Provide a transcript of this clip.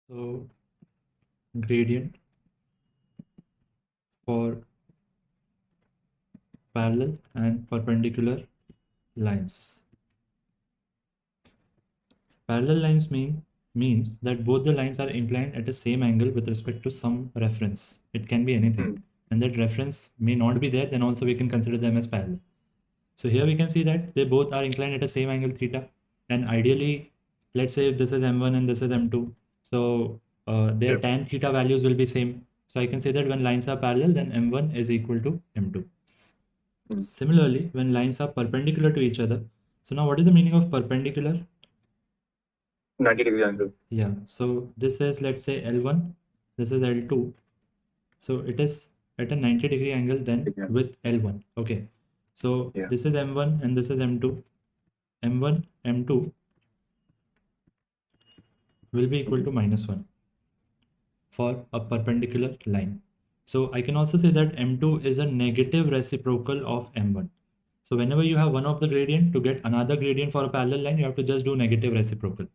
So gradient for parallel and perpendicular lines. Parallel lines means that both the lines are inclined at the same angle with respect to some reference. It can be anything. And that reference may not be there, then also we can consider them as parallel. So here we can see that they both are inclined at the same angle theta. And ideally, let's say if this is M1 and this is M2, so their tan theta values will be same. So I can say that when lines are parallel, then M1 is equal to M2. Similarly, when lines are perpendicular to each other, so now what is the meaning of perpendicular? 90-degree angle. Yeah, so this is, let's say, L1, this is L2. So it is at a 90-degree angle then with L1. Okay, so this is M1 and this is M2. M1, M2 will be equal to -1 for a perpendicular line. So I can also say that M2 is a negative reciprocal of M1. So whenever you have one of the gradient, to get another gradient for a parallel line, you have to just do negative reciprocal.